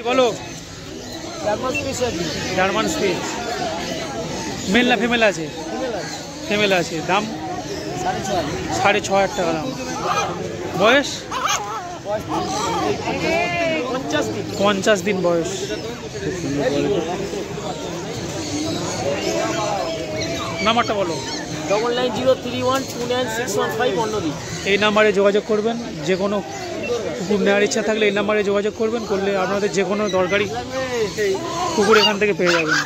বলো German speech mail না female আছে? ফিমেল আছে। দাম 6,500 টাকা দাম। বয়স 50 দিন বয়স। নাম্বারটা বলো। 9903129615 অন্যদিন। এই নাম্বারে যোগাযোগ করবেন। যে কোনো কুকুর নেওয়ার ইচ্ছা থাকলে এই নাম্বারে যোগাযোগ করবেন, করলে আপনাদের যে কোনো দরকারি কুকুর এখান থেকে পেয়ে যাবেন।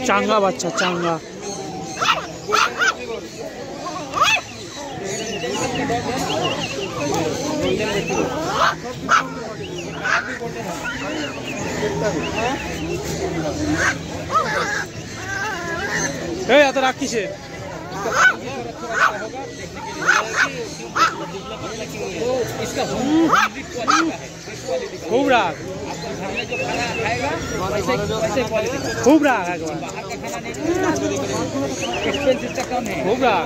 চাঙ্গা বাচ্চা, চাঙ্গা। এই এত রাগ কিসে? খুব রাগ, খুব রাগ, একবার খুব রাগ।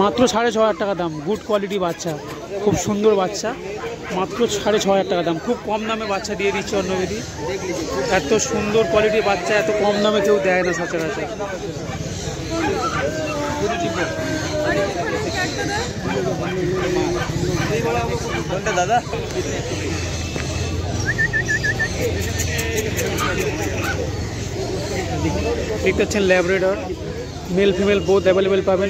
মাত্র 6,500 টাকা দাম। গুড কোয়ালিটি বাচ্চা, খুব সুন্দর বাচ্চা। মাত্র 6,500 টাকা দাম। খুব কম দামে বাচ্চা দিয়ে দিচ্ছে অন্যবেদী। এত সুন্দর কোয়ালিটির বাচ্চা এত কম দামে কেউ দেয় না সচরাচর। দাদা দেখতে পাচ্ছেন Labrador, male female both available পাবেন।